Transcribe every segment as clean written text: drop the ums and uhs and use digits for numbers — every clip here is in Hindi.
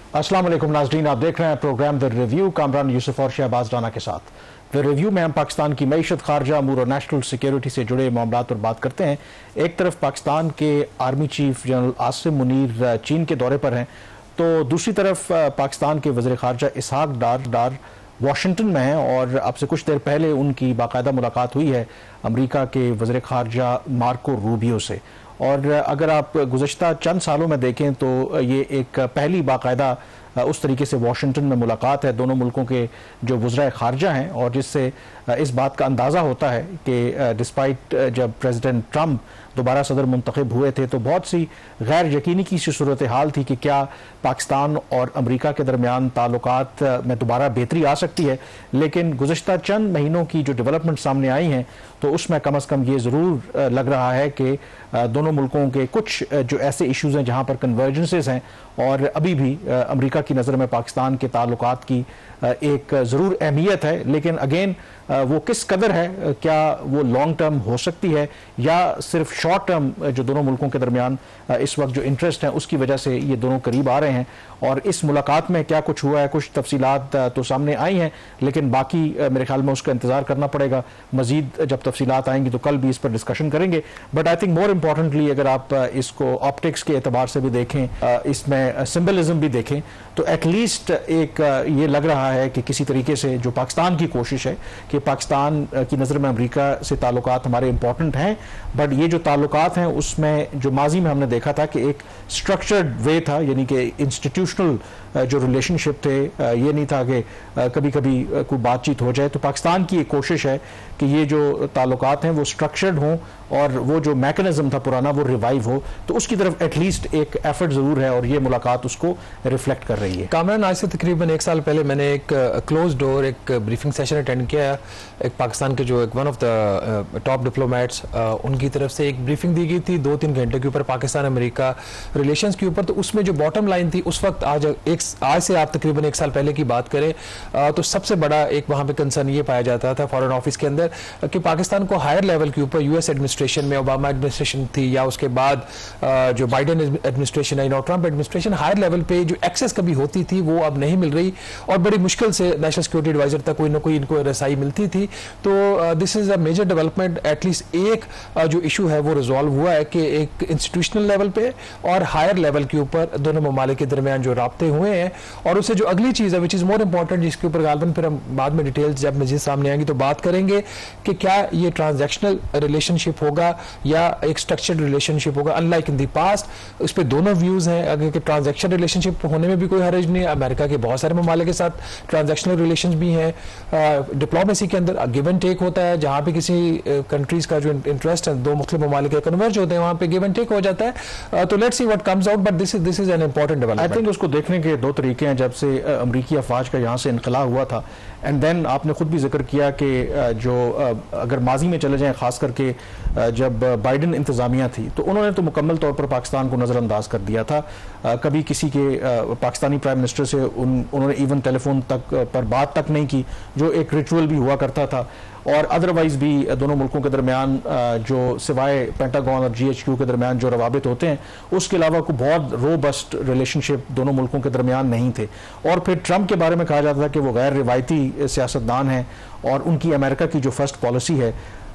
अस्सलाम वालेकुम नाज़रीन, आप देख रहे हैं program the review Kamran Yusuf और शहबाज राना के साथ। द रिव्यू में हम पाकिस्तान की मईशत, खारजा अमूर और नेशनल सिक्योरिटी से जुड़े मामलों पर बात करते हैं। एक तरफ पाकिस्तान के army chief general Asim Munir चीन के दौरे पर हैं, तो दूसरी तरफ पाकिस्तान के वज़ीर खारजा इसहाक डार वाशिंगटन में हैं और अब से कुछ देर पहले उनकी बाकायदा मुलाकात हुई है अमरीका के वज़ीर खारजा मार्को रूबियो से। और अगर आप गुज़श्ता चंद सालों में देखें तो ये एक पहली बाकायदा उस तरीके से वाशिंगटन में मुलाकात है दोनों मुल्कों के जो वज़ीर खारजा हैं, और जिससे इस बात का अंदाज़ा होता है कि डिस्पाइट जब प्रेसिडेंट ट्रंप दोबारा सदर मुंतखब हुए थे तो बहुत सी गैर यकीनी की सी सूरत हाल थी कि क्या पाकिस्तान और अमरीका के दरमियान ताल्लुकात में दोबारा बेहतरी आ सकती है। लेकिन गुज़श्ता चंद महीनों की जो डेवलपमेंट सामने आई हैं तो उसमें कम अज़ कम ये ज़रूर लग रहा है कि दोनों मुल्कों के कुछ जो ऐसे इशूज़ हैं जहाँ पर कन्वर्जेंसेस हैं, और अभी भी अमरीका की नज़र में पाकिस्तान के ताल्लुकात की एक ज़रूर अहमियत है। लेकिन अगेन वो किस कदर है, क्या वो लॉन्ग टर्म हो सकती है या सिर्फ शॉर्ट टर्म जो दोनों मुल्कों के दरमियान इस वक्त जो इंटरेस्ट हैं उसकी वजह से ये दोनों करीब आ रहे हैं। और इस मुलाकात में क्या कुछ हुआ है, कुछ तफसीलात तो सामने आई हैं, लेकिन बाकी मेरे ख्याल में उसका इंतज़ार करना पड़ेगा। मजीद जब तफसीलात आएंगी तो कल भी इस पर डिस्कशन करेंगे। But I think more importantly अगर आप इसको ऑप्टिक्स के एतबार से भी देखें, इसमें सिंबलिज्म भी देखें, तो एटलीस्ट एक ये लग रहा है कि किसी तरीके से जो पाकिस्तान की कोशिश है कि पाकिस्तान की नज़र में अमरीका से ताल्लुकात हमारे इंपॉर्टेंट हैं, बट ये जो ताल्लुकात हैं उसमें जो माजी में हमने देखा था कि एक स्ट्रक्चर्ड वे था, यानी कि इंस्टीट्यूशनल जो रिलेशनशिप थे, ये नहीं था कि कभी कभी कोई बातचीत हो जाए। तो पाकिस्तान की एक कोशिश है कि ये जो ताल्लुकात हैं वो स्ट्रक्चर्ड हों और वो जो मैकेनिज्म था पुराना वो रिवाइव हो, तो उसकी तरफ एटलीस्ट एक एफर्ट ज़रूर है और ये मुलाकात उसको रिफ्लेक्ट कर रही है। कामरान, आज से तकरीबन एक साल पहले मैंने एक क्लोज डोर एक ब्रीफिंग सेशन अटेंड किया। एक पाकिस्तान के जो एक one of the top diplomats, उनकी तरफ से एक ब्रीफिंग दी गई थी 2-3 घंटे के ऊपर पाकिस्तान अमेरिका रिलेशंस के ऊपर। तो उसमें जो बॉटम लाइन थी उस वक्त, आज से आप तकरीबन एक साल पहले की बात करें तो सबसे बड़ा एक वहाँ पे कंसर्न ये पाया जाता था फॉरेन ऑफिस के अंदर कि पाकिस्तान को हायर लेवल के ऊपर यूएस एडमिनिस्ट्रेशन में, ओबामा एडमिनिस्ट्रेशन थी या उसके बाद जो बाइडेन एडमिनिस्ट्रेशन है, ट्रंप एडमिनिस्ट्रेशन, हायर लेवल पे जो एक्सेस कभी होती थी वो अब नहीं मिल रही और बड़ी मुश्किल से नेशनल सिक्योरिटी एडवाइजर तक कोई ना कोई इनको रसाई मिलती थी। तो this is a major development. At least एक जो इशू है वो रिजॉल्व हुआ है कि एक इंस्टीट्यूशनल लेवल पे और हायर लेवल के ऊपर दोनों ममालिक के दरमियान जो राब्ते हुए हैं। और उससे जो अगली चीज़ है विच इज़ मोर इंपॉर्टेंट, जिसके ऊपर गालबन फिर हम बाद में डिटेल्स जब मजीद सामने आएंगी तो बात करेंगे कि क्या ये ट्रांजैक्शनल रिलेशनशिप होगा या एक स्ट्रक्चर्ड रिलेशनशिप होगा। अनलाइक इन द पास्ट उस पर दोनों व्यूज़ हैं। अगर कि ट्रांजैक्शनल रिलेशनशिप होने में भी कोई हर्ज नहीं है, अमेरिका के बहुत सारे ममालिक के साथ ट्रांजैक्शनल रिलेशन भी हैं। डिप्लोमेसी के अंदर गिव एंड टेक होता है, जहाँ पे किसी कंट्रीज का जो इंटरेस्ट है दो मुख्तलिफ ममालिक के कन्वर्ज होते हैं, वहाँ पे गिव एंड टेक हो जाता है। तो let's see what comes out, but this is an important development. I think उसको देखने के दो तरीके हैं। जब से अमरीकी अफवाज का यहाँ से इनकला हुआ था, एंड देन आपने खुद भी जिक्र किया कि जो अगर माजी में चले जाएं, खास करके जब बाइडेन इंतज़ामिया थी तो उन्होंने तो मुकम्मल तौर पर पाकिस्तान को नज़रअंदाज कर दिया था। कभी किसी के पाकिस्तानी प्राइम मिनिस्टर से उन्होंने इवन टेलीफोन तक पर बात तक नहीं की, जो एक रिचुअल भी हुआ करता था। और अदरवाइज भी दोनों मुल्कों के दरमियान जो सिवाय पेंटागन और GHQ के दरमियान जो रवाबित होते हैं उसके अलावा कोई बहुत रोबस्ट रिलेशनशिप दोनों मुल्कों के दरमियान नहीं थे। और फिर ट्रंप के बारे में कहा जाता था कि वो गैर रिवायती सियासतदान हैं और उनकी अमेरिका की जो फर्स्ट पॉलिसी है,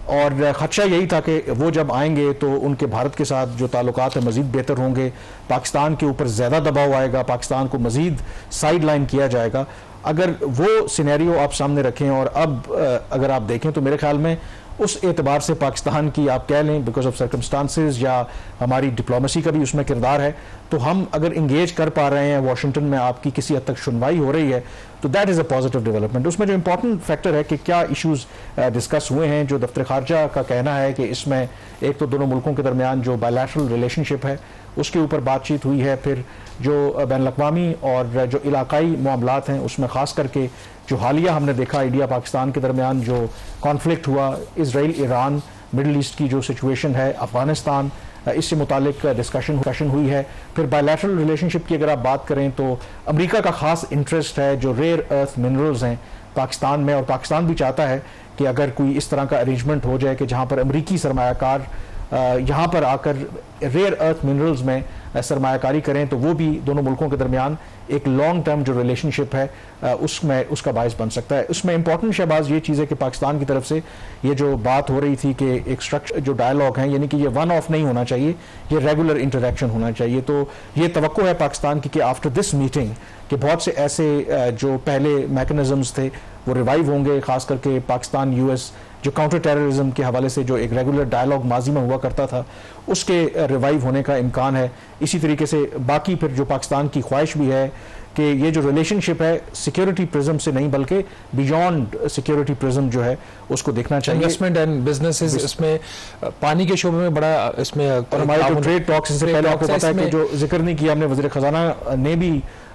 और खदशा यही था कि वो जब आएंगे तो उनके भारत के साथ जो ताल्लुकात है मज़ीद बेहतर होंगे, पाकिस्तान के ऊपर ज़्यादा दबाव आएगा, पाकिस्तान को मज़ीद साइड लाइन किया जाएगा। अगर वो सिनेरियो आप सामने रखें और अब अगर आप देखें तो मेरे ख्याल में उस एतबार से पाकिस्तान की आप कह लें बिकॉज ऑफ सर्कमस्टांसेस या हमारी डिप्लोमेसी का भी उसमें किरदार है, तो हम अगर इंगेज कर पा रहे हैं, वाशिंगटन में आपकी किसी हद तक सुनवाई हो रही है, तो that is a positive development. उसमें जो इंपॉर्टेंट फैक्टर है कि क्या इश्यूज डिस्कस हुए हैं, जो दफ्तर खारजा का कहना है कि इसमें एक तो दोनों मुल्कों के दरमियान जो बायलैटरल रिलेशनशिप है उसके ऊपर बातचीत हुई है, फिर जो बैन अवी और जो इलाकाई मामलात हैं उसमें ख़ास करके जो हालिया हमने देखा इंडिया पाकिस्तान के दरमियान जो कॉन्फ्लिक्ट हुआ, इसराइल ईरान, मिडल ईस्ट की जो सिचुएशन है, अफगानिस्तान, इससे मुतालिक डिस्कशन हुई है। फिर बायलैटरल रिलेशनशिप की अगर आप बात करें तो अमेरिका का ख़ास इंटरेस्ट है जो रेयर अर्थ मिनरल्स हैं पाकिस्तान में, और पाकिस्तान भी चाहता है कि अगर कोई इस तरह का अरेंजमेंट हो जाए कि जहाँ पर अमरीकी सरमायाकार यहाँ पर आकर रेयर अर्थ मिनरल्स में सरमायाकारी करें तो वो भी दोनों मुल्कों के दरमियान एक लॉन्ग टर्म जो रिलेशनशिप है उसमें उसका बायस बन सकता है। उसमें इंपॉर्टेंट शहबाज ये चीज़ है कि पाकिस्तान की तरफ से ये जो बात हो रही थी कि एक स्ट्रक्चर जो डायलॉग है, यानी कि ये वन ऑफ नहीं होना चाहिए, ये रेगुलर इंटरेक्शन होना चाहिए। तो ये तवक्को है पाकिस्तान की कि आफ्टर दिस मीटिंग कि बहुत से ऐसे जो पहले मैकेनिज्म्स थे वो रिवाइव होंगे, खास करके पाकिस्तान यूएस जो काउंटर टेररिज्म के हवाले से जो एक रेगुलर डायलॉग माजी में हुआ करता था उसके रिवाइव होने का इम्कान है। इसी तरीके से बाकी फिर जो पाकिस्तान की ख्वाहिश भी है कि ये जो रिलेशनशिप है सिक्योरिटी प्रिज्म से नहीं बल्कि बियॉन्ड सिक्योरिटी प्रिज्म जो है उसको देखना चाहिए। इन्वेस्टमेंट एंड बिजनेसेस, इसमें पानी के शोबे में बड़ा इसमें और हमारे जो ट्रेड टॉक्स से पहले आपको पता है कि जो जिक्र नहीं किया हमने, वज़ीर खजाना ने भी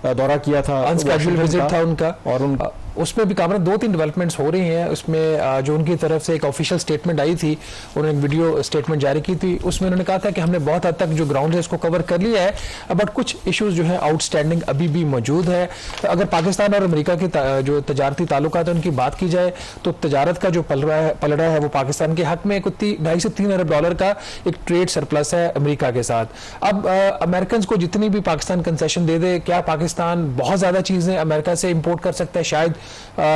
दौरा किया था, अनस्केड्यूल्ड विजिट था उनका, और उसमें भी कामरान 2-3 डेवलपमेंट्स हो रही हैं। उसमें जो उनकी तरफ से एक ऑफिशियल स्टेटमेंट आई थी, उन्होंने एक वीडियो स्टेटमेंट जारी की थी, उसमें उन्होंने कहा था कि हमने बहुत हद तक जो ग्राउंड है इसको कवर कर लिया है, बट कुछ इश्यूज जो है आउटस्टैंडिंग अभी भी मौजूद है। अगर पाकिस्तान और अमेरिका के जो तजारती ताल्लुकात है उनकी बात की जाए तो तजारत का जो पलड़ा है वो पाकिस्तान के हक में $2.5 से $3 अरब का एक ट्रेड सरप्लस है अमेरिका के साथ। अब अमेरिकन को जितनी भी पाकिस्तान कंसेशन दे दे, क्या पाकिस्तान बहुत ज्यादा चीजें अमेरिका से इंपोर्ट कर सकता है? शायद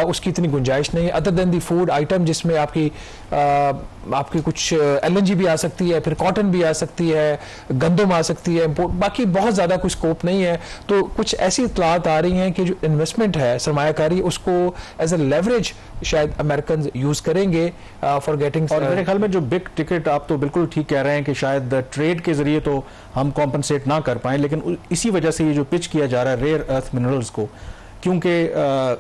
उसकी इतनी गुंजाइश नहीं है, अदर देन दी फूड आइटम जिसमें आपकी कुछ LNG भी आ सकती है, फिर कॉटन भी आ सकती है, गंदम आ सकती है इंपोर्ट, बाकी बहुत ज़्यादा कुछ स्कोप नहीं है। तो कुछ ऐसी इत्तलात आ रही हैं कि जो इन्वेस्टमेंट है, सरमायाकारी, उसको एज ए लेवरेज शायद अमेरिकन यूज़ करेंगे फॉर गेटिंग। और मेरे ख्याल में जो बिग टिकट, आप तो बिल्कुल ठीक कह रहे हैं कि शायद ट्रेड के जरिए तो हम कॉम्पनसेट ना कर पाएँ, लेकिन इसी वजह से ये जो पिच किया जा रहा है रेयर अर्थ मिनरल्स को, क्योंकि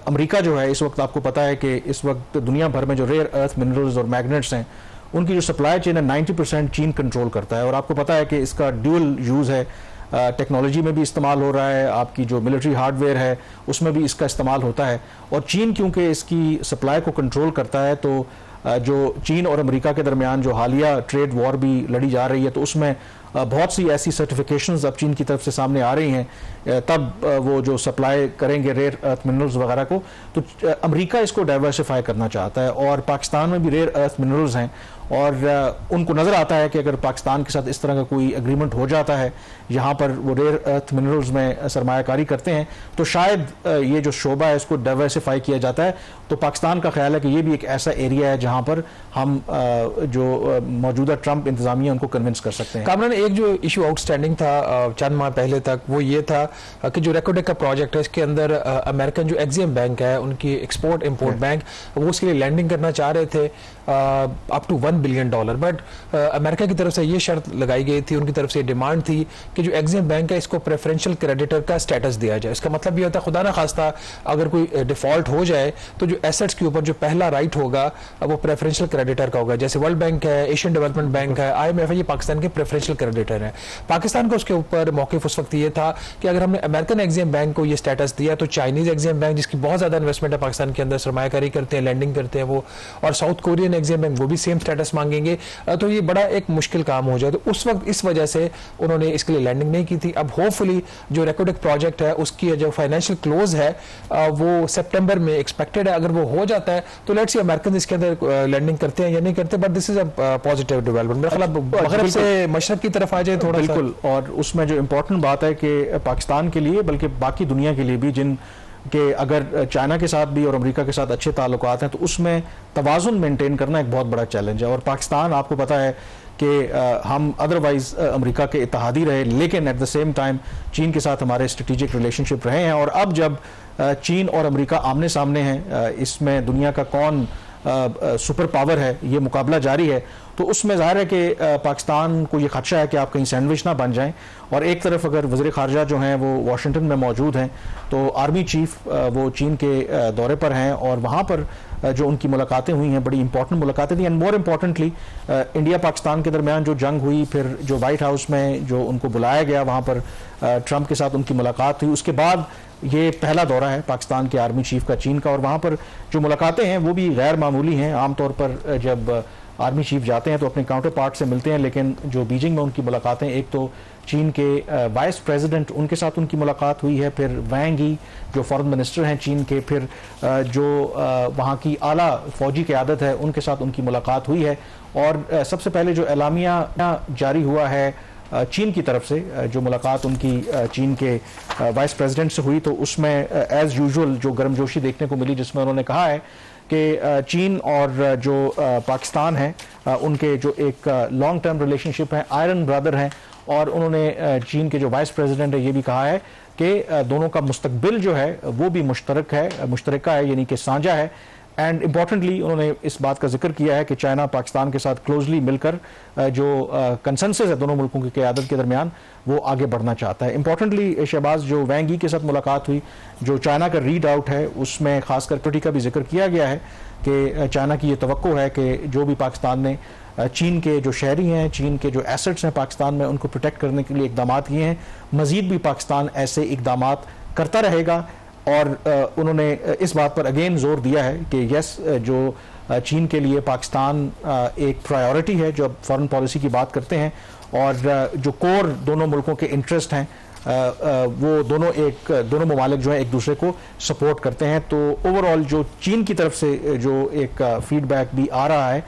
अमेरिका जो है इस वक्त आपको पता है कि इस वक्त दुनिया भर में जो रेयर अर्थ मिनरल्स और मैग्नेट्स हैं उनकी जो सप्लाई चेन है 90% चीन कंट्रोल करता है। और आपको पता है कि इसका ड्यूअल यूज़ है, टेक्नोलॉजी में भी इस्तेमाल हो रहा है, आपकी जो मिलिट्री हार्डवेयर है उसमें भी इसका इस्तेमाल होता है। और चीन क्योंकि इसकी सप्लाई को कंट्रोल करता है, तो जो चीन और अमेरिका के दरमियान जो हालिया ट्रेड वॉर भी लड़ी जा रही है, तो उसमें बहुत सी ऐसी सर्टिफिकेशंस अब चीन की तरफ से सामने आ रही हैं, तब वो जो सप्लाई करेंगे रेयर अर्थ मिनरल्स वगैरह को, तो अमेरिका इसको डाइवर्सिफाई करना चाहता है। और पाकिस्तान में भी रेयर अर्थ मिनरल्स हैं और उनको नज़र आता है कि अगर पाकिस्तान के साथ इस तरह का कोई एग्रीमेंट हो जाता है यहाँ पर वो रेयर अर्थ मिनरल्स में सरमायाकारी करते हैं, तो शायद ये जो शोबा है इसको डाइवर्सिफाई किया जाता है। तो पाकिस्तान का ख्याल है कि ये भी एक ऐसा एरिया है जहाँ पर हम जो मौजूदा ट्रंप इंतजामिया उनको कन्विंस कर सकते हैं। कामरान, एक जो इशू आउटस्टैंडिंग था चंद माह पहले तक, वो ये था कि जो रेकोडेक का प्रोजेक्ट है इसके अंदर अमेरिकन जो एक्सिम बैंक है उनकी एक्सपोर्ट इंपोर्ट बैंक, वो उसके लिए लैंडिंग करना चाह रहे थे up to $1 billion, but America की तरफ से ये शर्त लगाई गई थी, उनकी तरफ से डिमांड थी कि जो एक्सिम बैंक है इसको प्रेफरेंशियल क्रेडिटर का स्टेटस दिया जाए। इसका मतलब ये होता है खुदा ना खास्ता अगर कोई डिफॉल्ट हो जाए तो जो एसेट्स के ऊपर जो पहला राइट होगा वो प्रेफरेंशियल क्रेडिटर का होगा। जैसे वर्ल्ड बैंक है, एशियन डेवलपमेंट बैंक है, IMF है, ये पाकिस्तान के प्रेफरेंशियल क्रेडिटर है। पाकिस्तान का उसके ऊपर मौक़िफ़ उस वक्त ये था कि अगर हमने अमेरिकन एक्सिम बैंक को ये स्टेटस दिया तो चाइनीज एक्सिम बैंक, जिसकी बहुत ज़्यादा इन्वेस्टमेंट है पाकिस्तान के अंदर, सरमायाकारी करते हैं, लैंडिंग करते हैं वो, और साउथ कोरियन एक्सिम बैंक वो भी सेम स्टेटस मांगेंगे, तो ये बड़ा एक मुश्किल काम हो जाए। तो उस वक्त इस वजह से उन्होंने इसके लिए लैंडिंग नहीं की थी। अब होपफुली जो रेकोडेक प्रोजेक्ट है उसकी जो फाइनेंशियल क्लोज है वो सितंबर में एक्सपेक्टेड है। अगर वो हो जाता है तो लेट्स सी अमेरिकन इसके अंदर लैंडिंग करते हैं या नहीं करते, but this is a positive development. मेरा ख्याल मगरिब से मशरक की तरफ आ जाए थोड़ा। बिल्कुल, और उसमें जो इम्पोर्टेंट बात है कि पाकिस्तान के लिए बल्कि बाकी दुनिया के लिए भी, जिन कि अगर चाइना के साथ भी और अमेरिका के साथ अच्छे ताल्लुकात हैं तो उसमें तवाज़ुन मेंटेन करना एक बहुत बड़ा चैलेंज है। और पाकिस्तान, आपको पता है कि हम अदरवाइज अमेरिका के इत्तेहादी रहे, लेकिन एट द सेम टाइम चीन के साथ हमारे स्ट्रेटेजिक रिलेशनशिप रहे हैं। और अब जब चीन और अमेरिका आमने सामने हैं, इसमें दुनिया का कौन सुपर पावर है, ये मुकाबला जारी है, तो उसमें ज़ाहिर है कि पाकिस्तान को ये खदशा है कि आप कहीं सैंडविच ना बन जाएं। और एक तरफ अगर वज़ीर ख़ारजा जो हैं वो वाशिंगटन में मौजूद हैं, तो आर्मी चीफ वो चीन के दौरे पर हैं और वहाँ पर जो उनकी मुलाकातें हुई हैं बड़ी इंपॉर्टेंट मुलाकातें थी। And more importantly India Pakistan के दरमियान जो जंग हुई, फिर जो वाइट हाउस में जो उनको बुलाया गया, वहाँ पर ट्रंप के साथ उनकी मुलाकात हुई, उसके बाद ये पहला दौरा है पाकिस्तान के आर्मी चीफ का चीन का। और वहाँ पर जो मुलाकातें हैं वो भी गैर मामूली हैं। आमतौर पर जब आर्मी चीफ जाते हैं तो अपने काउंटर पार्ट से मिलते हैं, लेकिन जो बीजिंग में उनकी मुलाकातें, एक तो चीन के वाइस प्रेसिडेंट उनके साथ उनकी मुलाकात हुई है, फिर वैंग ही जो फॉरेन मिनिस्टर हैं चीन के, फिर जो वहाँ की आला फौजी क़यादत है उनके साथ उनकी मुलाकात हुई है। और सबसे पहले जो एलामिया जारी हुआ है चीन की तरफ से जो मुलाकात उनकी चीन के वाइस प्रेसिडेंट से हुई, तो उसमें एज यूजुअल जो गर्मजोशी देखने को मिली, जिसमें उन्होंने कहा है कि चीन और जो पाकिस्तान है उनके जो एक लॉन्ग टर्म रिलेशनशिप है, आयरन ब्रदर हैं, और उन्होंने चीन के जो वाइस प्रेसिडेंट है ये भी कहा है कि दोनों का मुस्तकबिल जो है वो भी मुश्तरका है, यानी कि साझा है। एंड इम्पॉर्टेंटली उन्होंने इस बात का जिक्र किया है कि चाइना पाकिस्तान के साथ क्लोजली मिलकर जो कंसेंसस है दोनों मुल्कों की क़यादत के दरमियान वो आगे बढ़ना चाहता है। इम्पॉर्टेंटली शहबाज, जो वैंग यी के साथ मुलाकात हुई, जो चाइना का रीड आउट है उसमें खासकर सिक्योरिटी का भी जिक्र किया गया है कि चाइना की ये तवक्को है कि जो भी पाकिस्तान ने चीन के जो शहरी हैं, चीन के जो एसेट्स हैं पाकिस्तान में, उनको प्रोटेक्ट करने के लिए इकदाम किए हैं, मजीद भी पाकिस्तान ऐसे इकदाम करता रहेगा। और उन्होंने इस बात पर अगेन जोर दिया है कि यस, जो चीन के लिए पाकिस्तान एक प्रायोरिटी है जो फॉरेन पॉलिसी की बात करते हैं, और जो कोर दोनों मुल्कों के इंटरेस्ट हैं वो दोनों ममालिक जो है एक दूसरे को सपोर्ट करते हैं। तो ओवरऑल जो चीन की तरफ से जो एक फीडबैक भी आ रहा है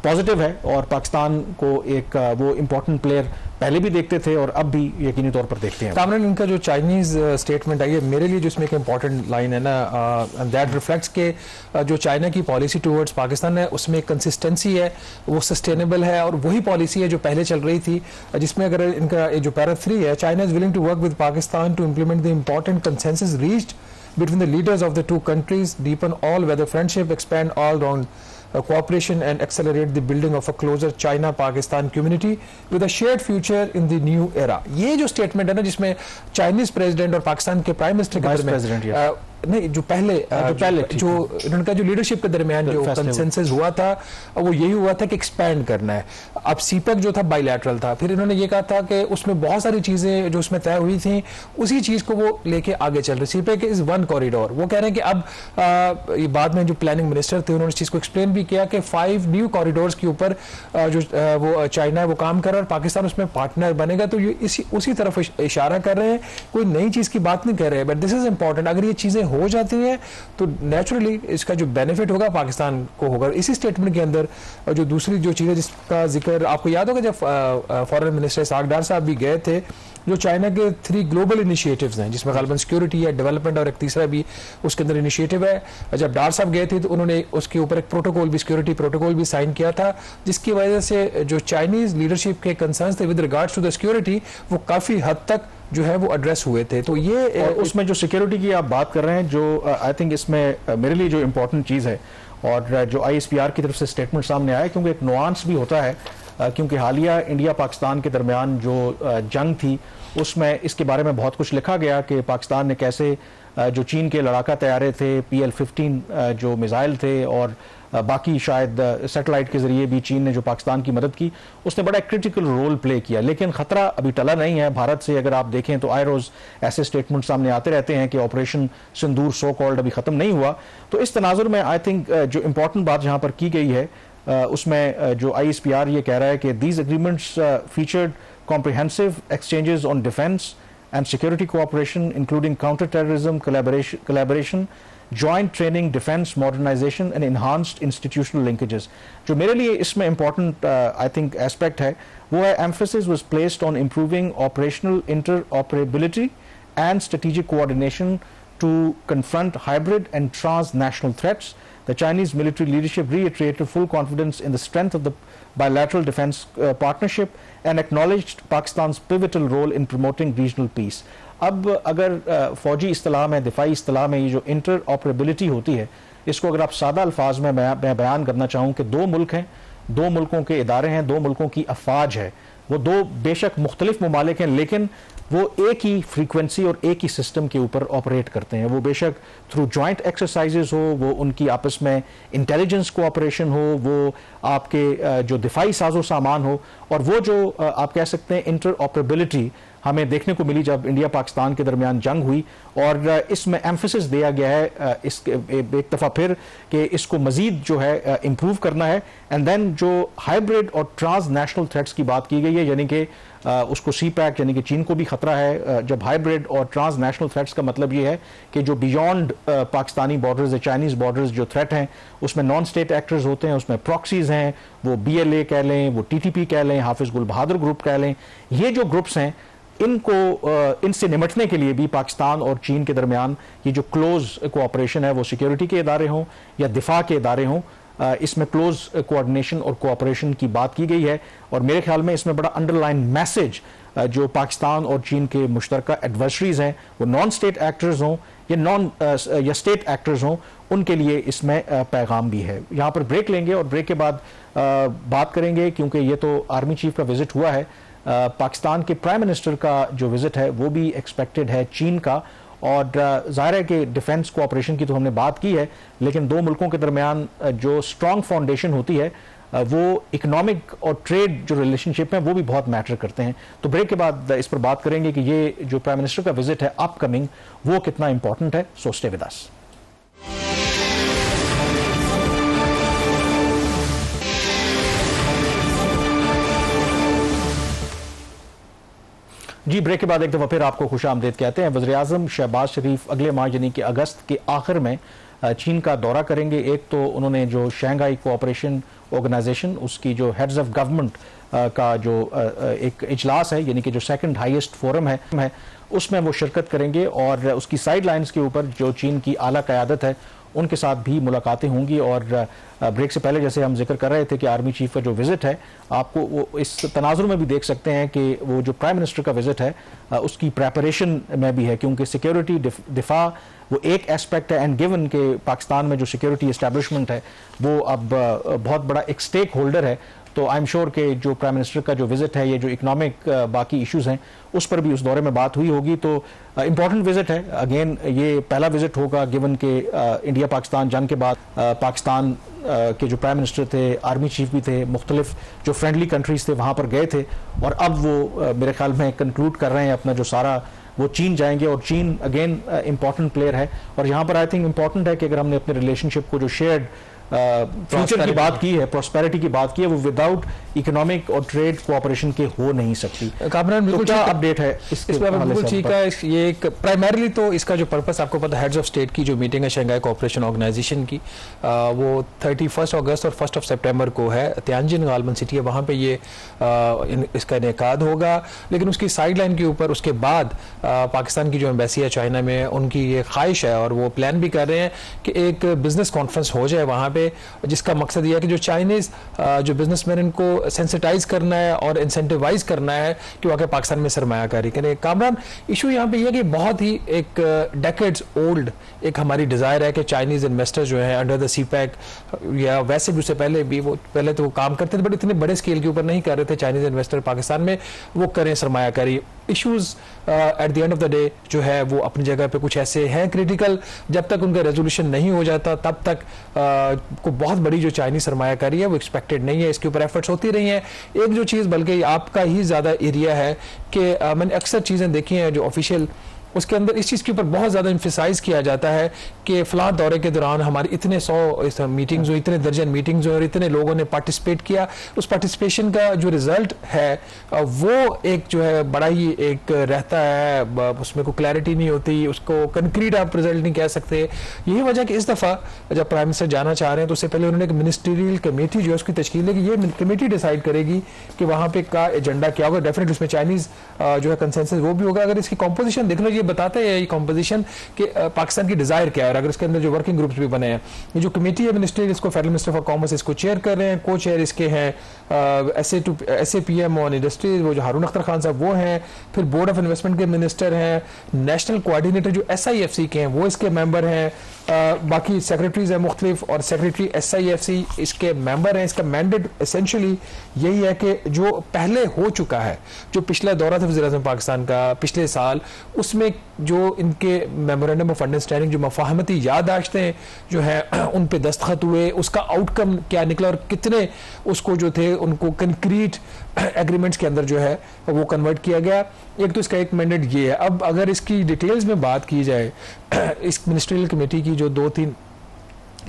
पॉजिटिव है, और पाकिस्तान को एक वो इम्पोर्टेंट प्लेयर पहले भी देखते थे और अब भी यकीनी तौर पर देखते हैं। कामरान, इनका जो चाइनीज स्टेटमेंट आई है, मेरे लिए जो इसमें एक इम्पॉर्टेंट लाइन है ना, दैट रिफ्लेक्ट्स के जो चाइना की पॉलिसी टुवर्ड्स पाकिस्तान है उसमें कंसिस्टेंसी है, वो सस्टेनेबल है, और वही पॉलिसी है जो पहले चल रही थी, जिसमें अगर इनका जो पैरा 3 है, China is willing to work with Pakistan to implement the important consensus reached between the leaders of the two countries, deepen all-weather friendship, expand all-round cooperation and accelerate the building of a closer China-Pakistan community with a shared future in the new era. ये जो स्टेटमेंट है ना, जिसमें चाइनीज प्रेसिडेंट और पाकिस्तान के प्राइम मिनिस्टर के दरमियान नहीं, जो पहले जो इनका जो लीडरशिप के दरमियान जो कंसेंसस हुआ था वो यही हुआ था कि एक्सपैंड करना है। अब सीपेक जो था बायलैटरल था, फिर इन्होंने ये कहा था कि उसमें बहुत सारी चीजें जो उसमें तय हुई थी उसी चीज को वो लेके आगे चल रहे। CPEC is one corridor. वो कह रहे हैं कि अब ये बाद में जो प्लानिंग मिनिस्टर थे उन्होंने इस चीज को एक्सप्लेन भी किया कि 5 न्यू कॉरिडोर्स के ऊपर जो वो चाइना है वो काम कर रहा है और पाकिस्तान उसमें पार्टनर बनेगा। तो ये उसी तरफ इशारा कर रहे हैं, कोई नई चीज की बात नहीं कर रहे हैं। बट दिस इज इंपॉर्टेंट, अगर ये चीजें हो जाती है तो नेचुरली इसका जो बेनिफिट होगा पाकिस्तान को होगा। इसी स्टेटमेंट के अंदर जो दूसरी जो चीज है जिसका जिक्र आपको याद होगा, जब फॉरेन मिनिस्टर इसाक डार साहब भी गए थे, जो चाइना के 3 ग्लोबल इनिशिएटिव्स हैं जिसमें गालिबन सिक्योरिटी है, डेवलपमेंट और एक तीसरा भी उसके अंदर इनिशिएटिव है। जब डार साहब गए थे तो उन्होंने उसके ऊपर एक प्रोटोकॉल भी, सिक्योरिटी प्रोटोकॉल भी साइन किया था, जिसकी वजह से जो चाइनीज लीडरशिप के कंसर्न्स थे with regards to the security वो काफी हद तक जो है वो एड्रेस हुए थे। तो ये उसमें जो सिक्योरिटी की आप बात कर रहे हैं, जो आई थिंक इसमें मेरे लिए जो इम्पोर्टेंट चीज़ है और जो ISPR की तरफ से स्टेटमेंट सामने आया, क्योंकि एक नुआंस भी होता है, क्योंकि हालिया इंडिया पाकिस्तान के दरमियान जो जंग थी उसमें इसके बारे में बहुत कुछ लिखा गया कि पाकिस्तान ने कैसे जो चीन के लड़ाका तैयारे थे, PL-15 जो मिसाइल थे और बाकी शायद सैटेलाइट के जरिए भी चीन ने जो पाकिस्तान की मदद की, उसने बड़ा क्रिटिकल रोल प्ले किया। लेकिन खतरा अभी टला नहीं है भारत से। अगर आप देखें तो आए रोज ऐसे स्टेटमेंट सामने आते रहते हैं कि ऑपरेशन सिंदूर सो कॉल्ड अभी खत्म नहीं हुआ। तो इस तनाजुर में आई थिंक जो इम्पोर्टेंट बात यहाँ पर की गई है उसमें जो ISPR ये कह रहा है कि these agreements featured comprehensive exchanges on defense and security cooperation, including counter-terrorism collaboration, joint training, defense modernization and enhanced institutional linkages. जो मेरे लिए इसमें important I think aspect है वो है emphasis was placed on improving operational interoperability and strategic coordination to confront hybrid and transnational threats. The Chinese military leadership reiterated full confidence in the strength of the bilateral defense partnership and acknowledged Pakistan's pivotal role in promoting regional peace. अब अगर फौजी इस्तिलाह में, दिफाई इस्तिलाह में ये जो इंटरऑपरेबिलिटी होती है, इसको अगर आप सादा अल्फाज में मैं बयान करना चाहूँ कि 2 मुल्क हैं, 2 मुल्कों के इदारे हैं, 2 मुल्कों की अफवाज है, वो 2 बेशक मुख्तलिफ ममालिक हैं लेकिन वो एक ही फ्रीक्वेंसी और एक ही सिस्टम के ऊपर ऑपरेट करते हैं। वो बेशक थ्रू जॉइंट एक्सरसाइजेज हो, वो उनकी आपस में इंटेलिजेंस कोऑपरेशन हो, वो आपके जो दिफाई साजो सामान हो, और वो जो आप कह सकते हैं इंटरऑपरेबिलिटी हमें देखने को मिली जब इंडिया पाकिस्तान के दरमियान जंग हुई, और इसमें एम्फेसिस दिया गया है इस एक दफ़ा फिर कि इसको मजीद जो है इम्प्रूव करना है। एंड देन जो हाइब्रिड और ट्रांसनेशनल थ्रेट्स की बात की गई है, यानी कि उसको सी पैक यानी कि चीन को भी खतरा है। जब हाइब्रिड और ट्रांसनेशनल थ्रेट्स का मतलब ये है कि जो beyond Pakistani borders, Chinese borders जो थ्रेट हैं, उसमें नॉन स्टेट एक्टर्स होते हैं, उसमें प्रॉक्सीज हैं, वो BLA कह लें, वो TTP कह लें, हाफिज गुल बहादुर ग्रुप कह लें, ये जो ग्रुप्स हैं इनसे निमटने के लिए भी पाकिस्तान और चीन के दरमियान ये जो क्लोज कोऑपरेशन है, वो सिक्योरिटी के इदारे हों या दिफा के इदारे हों, इसमें क्लोज कोऑर्डिनेशन और कोऑपरेशन की बात की गई है। और मेरे ख्याल में इसमें बड़ा अंडरलाइन मैसेज जो पाकिस्तान और चीन के मुश्तरका एडवर्सरीज हैं, वो नॉन स्टेट एक्टर्स हों या स्टेट एक्टर्स हों, उनके लिए इसमें पैगाम भी है। यहाँ पर ब्रेक लेंगे और ब्रेक के बाद बात करेंगे, क्योंकि ये तो आर्मी चीफ का विजिट हुआ है, पाकिस्तान के प्राइम मिनिस्टर का जो विजिट है वो भी एक्सपेक्टेड है चीन का। और ज़ाहिर है कि डिफेंस कोऑपरेशन की तो हमने बात की है, लेकिन दो मुल्कों के दरमियान जो स्ट्रॉन्ग फाउंडेशन होती है वो इकोनॉमिक और ट्रेड जो रिलेशनशिप है वो भी बहुत मैटर करते हैं। तो ब्रेक के बाद इस पर बात करेंगे कि ये जो प्राइम मिनिस्टर का विजिट है अपकमिंग, वो कितना इंपॉर्टेंट है। So stay with us. जी, ब्रेक के बाद एक दफ़ा फिर आपको खुशामदीद कहते हैं। वज़ीर-ए-आज़म शहबाज शरीफ अगले माह यानी कि अगस्त के आखिर में चीन का दौरा करेंगे। एक तो उन्होंने जो शंघाई कोऑपरेशन ऑर्गेनाइजेशन उसकी जो हेड्स ऑफ गवर्नमेंट का जो एक इजलास है, यानी कि जो सेकंड हाईएस्ट फोरम है, उसमें वो शिरकत करेंगे। और उसकी साइड लाइन्स के ऊपर जो चीन की आला क़यादत है उनके साथ भी मुलाकातें होंगी। और ब्रेक से पहले जैसे हम जिक्र कर रहे थे कि आर्मी चीफ का जो विजिट है, आपको वो इस तनाजुर में भी देख सकते हैं कि वो जो प्राइम मिनिस्टर का विजिट है उसकी प्रेपरेशन में भी है, क्योंकि सिक्योरिटी दिफा वो एक एस्पेक्ट है। एंड गिवन के पाकिस्तान में जो सिक्योरिटी एस्टेब्लिशमेंट है वो अब बहुत बड़ा एक स्टेक होल्डर है, तो आई एम श्योर कि जो प्राइम मिनिस्टर का जो विजिट है, ये जो इकोनॉमिक बाकी इश्यूज हैं उस पर भी उस दौरे में बात हुई होगी। तो इंपॉर्टेंट विजिट है। अगेन ये पहला विजिट होगा गिवन के इंडिया पाकिस्तान जंग के बाद पाकिस्तान के जो प्राइम मिनिस्टर थे, आर्मी चीफ भी थे, मुख्तलिफ जो फ्रेंडली कंट्रीज थे वहाँ पर गए थे, और अब वो मेरे ख्याल में कंक्लूड कर रहे हैं अपना जो सारा, वो चीन जाएंगे। और चीन अगेन इंपॉर्टेंट प्लेयर है। और यहाँ पर आई थिंक इंपॉर्टेंट है कि अगर हमने अपने रिलेशनशिप को जो शेयर्ड फ्यूचर की बात की है, प्रॉस्पेरिटी की बात की है, वो विदाउट इकोनॉमिक और ट्रेड कोऑपरेशन के हो नहीं सकती। कामरान बिल्कुल क्या अपडेट है बिल्कुल ठीक है। ये एक प्राइमरीली तो इसका जो पर्पस आपको पता है, हेड्स ऑफ स्टेट की जो मीटिंग है शंघाई कोऑपरेशन ऑर्गेनाइजेशन की, वो 31 अगस्त और 1 सितंबर को है। तियानजिन गालबन सिटी है, वहाँ पे ये इसका इनेकाद होगा। लेकिन उसकी साइड लाइन के ऊपर उसके बाद पाकिस्तान की जो एम्बेसी है चाइना में, उनकी ये ख्वाहिश है और वो प्लान भी कर रहे हैं कि एक बिजनेस कॉन्फ्रेंस हो जाए वहाँ पे, जिसका मकसद यह है कि जो चाइनीज जो बिजनेसमैन, इनको सेंसिटाइज करना है और इंसेंटिवाइज करना है कि वो आके पाकिस्तान में सरमायाकारी करें। कामरान, इशू यहाँ पे यह है कि बहुत ही एक डेकेड्स ओल्ड एक हमारी डिजायर है कि चाइनीज इन्वेस्टर्स जो है अंडर द सीपैक या वैसे भी उससे पहले भी वो पहले तो वो काम करते थे, बट इतने बड़े स्केल के ऊपर नहीं कर रहे थे चाइनीज इन्वेस्टर पाकिस्तान में, वो करें सरमायाकारी। Issues at the end of the day जो है वो अपनी जगह पे कुछ ऐसे हैं क्रिटिकल, जब तक उनका रेजोल्यूशन नहीं हो जाता तब तक को बहुत बड़ी जो चाइनीज सरमायाकारी है वो एक्सपेक्टेड नहीं है। इसके ऊपर एफर्ट्स होती रही हैं। एक जो चीज़ बल्कि आपका ही ज़्यादा एरिया है कि मैंने अक्सर चीज़ें देखी हैं जो ऑफिशियल, उसके अंदर इस चीज़ के ऊपर बहुत ज़्यादा इम्फेसाइज किया जाता है कि फ़लाँ दौरे के दौरान हमारी इतने 100 मीटिंग्स हुई, इतने दर्जन मीटिंग्स हुई और इतने लोगों ने पार्टिसिपेट किया। उस पार्टिसिपेशन का जो रिजल्ट है वो एक जो है बड़ा ही एक रहता है, उसमें कोई क्लैरिटी नहीं होती, उसको कंक्रीट आप रिजल्ट नहीं कह सकते। यही वजह कि इस दफ़ा जब प्राइम मिनिस्टर जाना चाह रहे हैं तो उससे पहले उन्होंने एक मिनिस्ट्रियल कमेटी जो है उसकी तश्कील है कि ये कमेटी डिसाइड करेगी कि वहाँ पे का एजेंडा क्या होगा। डेफिनेटली उसमें चाइनीज़ जो है कंसेंसस वो भी होगा। अगर इसकी कॉम्पोजिशन देख लो, ये बताता है ये कॉम्पोजिशन कि पाकिस्तान की डिजायर क्या है, और अगर इसके अंदर जो वर्किंग ग्रुप्स भी बने हैं, ये जो कमेटी है मिनिस्ट्री, इसको फेडरल मिनिस्टर फॉर कॉमर्स इसको चेयर कर रहे हैं, को चेयर इसके हैं SAPM ऑन इंडस्ट्रीज वो जो हारून अख्तर खान साहब वो हैं, फिर बोर्ड ऑफ इन्वेस्टमेंट के मिनिस्टर हैं, नेशनल कोऑर्डिनेटर जो SIFC के हैं वो इसके मेंबर हैं, बाकी सेक्रेटरीज हैं मुख्तलिफ, और सेक्रेटरी SIFC इसके मेंबर हैं। इसका मैंडेट एसेंशली यही है कि जो पहले हो चुका है, जो पिछला दौरा था वज़ीर-ए-आज़म पाकिस्तान का पिछले साल, उसमें जो इनके मेमोरेंडम ऑफ अंडरस्टैंडिंग जो मफाहमती याददाश्तें जो है उन पे दस्तखत हुए, उसका आउटकम क्या निकला और कितने उसको जो थे उनको कंक्रीट एग्रीमेंट्स के अंदर जो है वो कन्वर्ट किया गया। एक तो इसका एक मैंडेट ये है। अब अगर इसकी डिटेल्स में बात की जाए, इस मिनिस्ट्रियल कमेटी की जो 2-3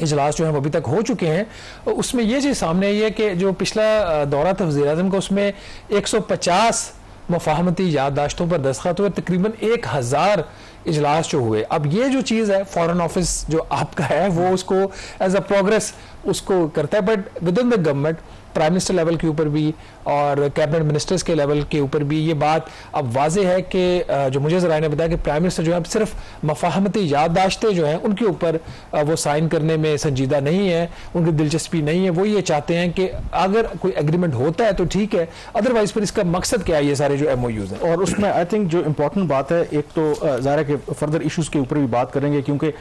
इजलास जो है वो अभी तक हो चुके हैं, उसमें ये चीज़ सामने आई है कि जो पिछला दौरा था वज़ीर-ए-आज़म का, उसमें 150 मफाहमती याददाश्तों पर दस्तखत हुए, तकरीबन 1000 इजलास जो हुए। अब ये जो चीज़ है, फॉरेन ऑफिस जो आपका है वो उसको एज अ प्रोग्रेस उसको करता है, but with in the government prime minister level के ऊपर भी और कैबिनेट मिनिस्टर्स के लेवल के ऊपर भी ये बात अब वाजे है कि जो मुझे ज़राए ने बताया कि प्राइम मिनिस्टर जो है सिर्फ मफाहमती याददाश्तें जो हैं उनके ऊपर वो साइन करने में संजीदा नहीं है, उनकी दिलचस्पी नहीं है। वो ये चाहते हैं कि अगर कोई एग्रीमेंट होता है तो ठीक है, अदरवाइज फिर इसका मकसद क्या है ये सारे जो MOUs हैं। और उसमें आई थिंक जो इम्पोर्टेंट बात है, एक तो ज़ाहिर है कि फर्दर इश्यूज़ के ऊपर भी बात करेंगे, क्योंकि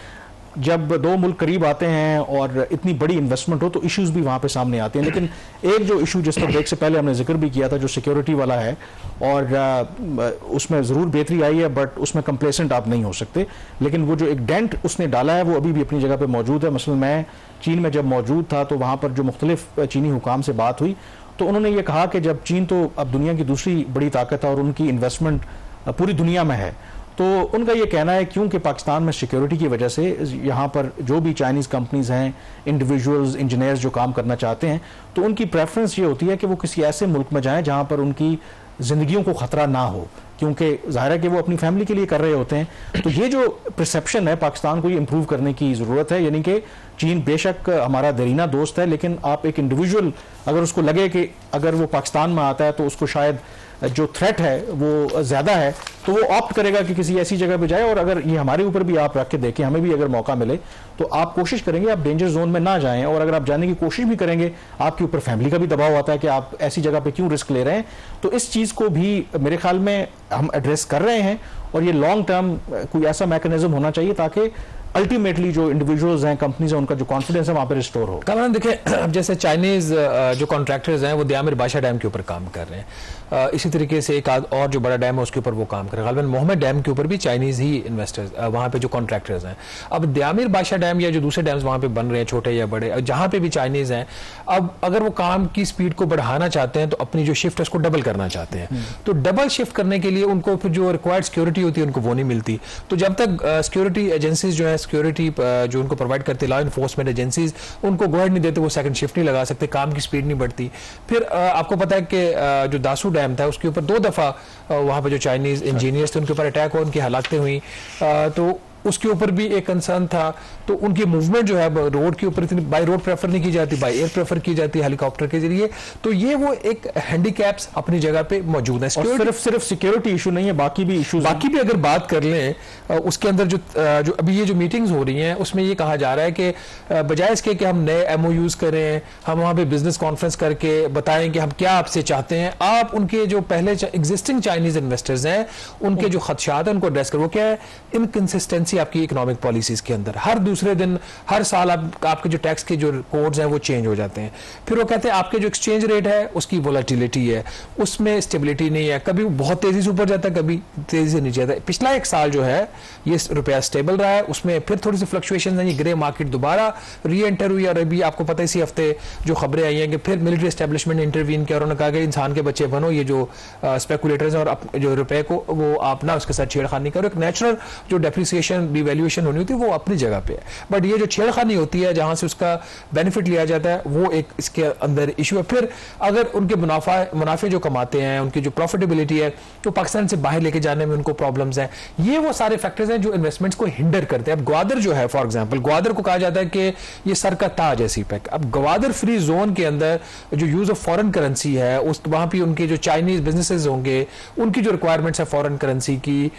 जब दो मुल्क करीब आते हैं और इतनी बड़ी इन्वेस्टमेंट हो तो इश्यूज भी वहाँ पे सामने आते हैं। लेकिन एक जो इशू जिस पर ब्रेक से पहले हमने जिक्र भी किया था, जो सिक्योरिटी वाला है, और उसमें ज़रूर बेहतरी आई है, बट उसमें कंप्लेसेंट आप नहीं हो सकते। लेकिन वो जो एक डेंट उसने डाला है वो अभी भी अपनी जगह पर मौजूद है। मसलन मैं चीन में जब मौजूद था तो वहाँ पर जो मुख्तलिफ चीनी हुकाम से बात हुई तो उन्होंने ये कहा कि जब चीन तो अब दुनिया की दूसरी बड़ी ताकत है और उनकी इन्वेस्टमेंट पूरी दुनिया में है, तो उनका ये कहना है क्योंकि पाकिस्तान में सिक्योरिटी की वजह से यहाँ पर जो भी चाइनीज़ कंपनीज हैं, इंडिविजुअल्स, इंजीनियर्स जो काम करना चाहते हैं, तो उनकी प्रेफरेंस ये होती है कि वो किसी ऐसे मुल्क में जाएं जहाँ पर उनकी ज़िंदगियों को ख़तरा ना हो, क्योंकि ज़ाहिर है कि वो अपनी फैमिली के लिए कर रहे होते हैं। तो ये जो परसेप्शन है पाकिस्तान को ये इम्प्रूव करने की ज़रूरत है। यानी कि चीन बेशक हमारा देरीना दोस्त है, लेकिन आप एक इंडिविजुअल अगर उसको लगे कि अगर वो पाकिस्तान में आता है तो उसको शायद जो थ्रेट है वो ज़्यादा है, तो वो ऑप्ट करेगा कि किसी ऐसी जगह पे जाए। और अगर ये हमारे ऊपर भी आप रख के देखें, हमें भी अगर मौका मिले तो आप कोशिश करेंगे आप डेंजर जोन में ना जाएं, और अगर आप जाने की कोशिश भी करेंगे आपके ऊपर फैमिली का भी दबाव आता है कि आप ऐसी जगह पे क्यों रिस्क ले रहे हैं। तो इस चीज़ को भी मेरे ख्याल में हम एड्रेस कर रहे हैं, और ये लॉन्ग टर्म कोई ऐसा मैकेनिज्म होना चाहिए ताकि अल्टीमेटली जो इंडिविजुअल्स हैं, कंपनीज हैं, उनका जो कॉन्फिडेंस है वहाँ पर रिस्टोर हो। कामरान देखें, जैसे चाइनीज़ जो कॉन्ट्रैक्टर्स हैं वो दयामिर बादशाह डैम के ऊपर काम कर रहे हैं, इसी तरीके से एक और जो बड़ा डैम है उसके ऊपर वो काम कर रहे हैं। गालिबन मोहम्मद डैम के ऊपर भी चाइनीज़ ही इन्वेस्टर्स वहाँ पे जो कॉन्ट्रैक्टर्स हैं। अब दयामिर बादशाह डैम या जो दूसरे डैम्स वहाँ पे बन रहे हैं, छोटे या बड़े, जहाँ पे भी चाइनीज़ हैं, अब अगर वो काम की स्पीड को बढ़ाना चाहते हैं तो अपनी जो शिफ्ट है उसको डबल करना चाहते हैं। तो डबल शिफ्ट करने के लिए उनको फिर जो रिक्वायर्ड सिक्योरिटी होती है उनको वो नहीं मिलती। तो जब तक सिक्योरिटी एजेंसीज जो है, सिक्योरिटी जो उनको प्रोवाइड करते लॉ इन्फोर्समेंट एजेंसीज, उनको गो हेड नहीं देते, वो सेकंड शिफ्ट नहीं लगा सकते, काम की स्पीड नहीं बढ़ती। फिर आपको पता है कि जो दासू डैम था उसके ऊपर 2 दफ़ा वहाँ पे जो चाइनीज़ इंजीनियर्स थे उनके ऊपर अटैक हुआ, उनकी हलाकतें हुई, तो उसके ऊपर भी एक कंसर्न था। तो उनकी मूवमेंट जो है रोड के ऊपर इतनी बाई रोड प्रेफर नहीं की जाती, बाई एयर प्रेफर की जाती है हेलीकॉप्टर के जरिए। तो ये वो एक हैंडीकैप्स अपनी जगह पे मौजूद है। सिर्फ सिक्योरिटी इशू नहीं है, बाकी भी इशूज, बाकी भी अगर बात कर लें उसके अंदर जो अभी ये जो मीटिंग्स हो रही हैं उसमें ये कहा जा रहा है कि बजाय इसके कि हम नए MOUs करें, हम वहाँ पे बिजनेस कॉन्फ्रेंस करके बताएं कि हम क्या आपसे चाहते हैं, आप उनके जो पहले एग्जिस्टिंग चाइनीज इन्वेस्टर्स हैं उनके जो खदशात हैं उनको एड्रेस करो। क्या है इनकंसिस्टेंसी आपकी इकोनॉमिक पॉलिसीज के अंदर, हर दूसरे दिन, हर साल आपके जो टैक्स के जो कोड्स हैं वो चेंज हो जाते हैं। फिर वो कहते हैं आपके जो एक्सचेंज रेट है उसकी वोलेटिलिटी है, उसमें स्टेबिलिटी नहीं है, कभी बहुत तेजी से ऊपर जाता है, कभी तेजी से नीचे जाता है। पिछला 1 साल जो है ये रुपया स्टेबल रहा है, उसमें फिर थोड़ी सी फ्लक्चुएशन है, ये ग्रे मार्केट दोबारा री एंटर हुई। और अभी आपको पता है इसी हफ्ते जो खबरें आई हैं कि फिर मिलिट्री एस्टेब्लिशमेंट इंटरवीन किया और उन्होंने कहा कि इंसान के बच्चे बनो, ये जो स्पेकुलेटर्स हैं और जो रुपए को वो आप ना उसके साथ छेड़खानी करो। एक नेचुरल जो डेप्रिसिएशन डिवैल्यूएशन होनी होती है वो अपनी जगह पे है, बट ये जो छेड़खानी होती है जहां से उसका बेनिफिट लिया जाता है वो एक इसके अंदर इशू है। फिर अगर उनके मुनाफे जो कमाते हैं, उनकी जो प्रॉफिटेबिलिटी है, तो पाकिस्तान से बाहर लेके जाने में उनको प्रॉब्लम्स हैं। ये वो सारे फैक्टर्स हैं जो इन्वेस्टमेंट्स को हिंडर करते हैं। अब ग्वादर जो है, फॉर एग्जांपल, ग्वादर को कहा जाता है कि ये सर का ताज है सीपेक। अब ग्वादर फ्री जोन के अंदर जो यूज ऑफ फॉरेन करेंसी है, उस वहां पे उनके जो चाइनीज बिजनेसेस होंगे, उनकी जो रिक्वायरमेंट्स है फॉरेन करेंसी की,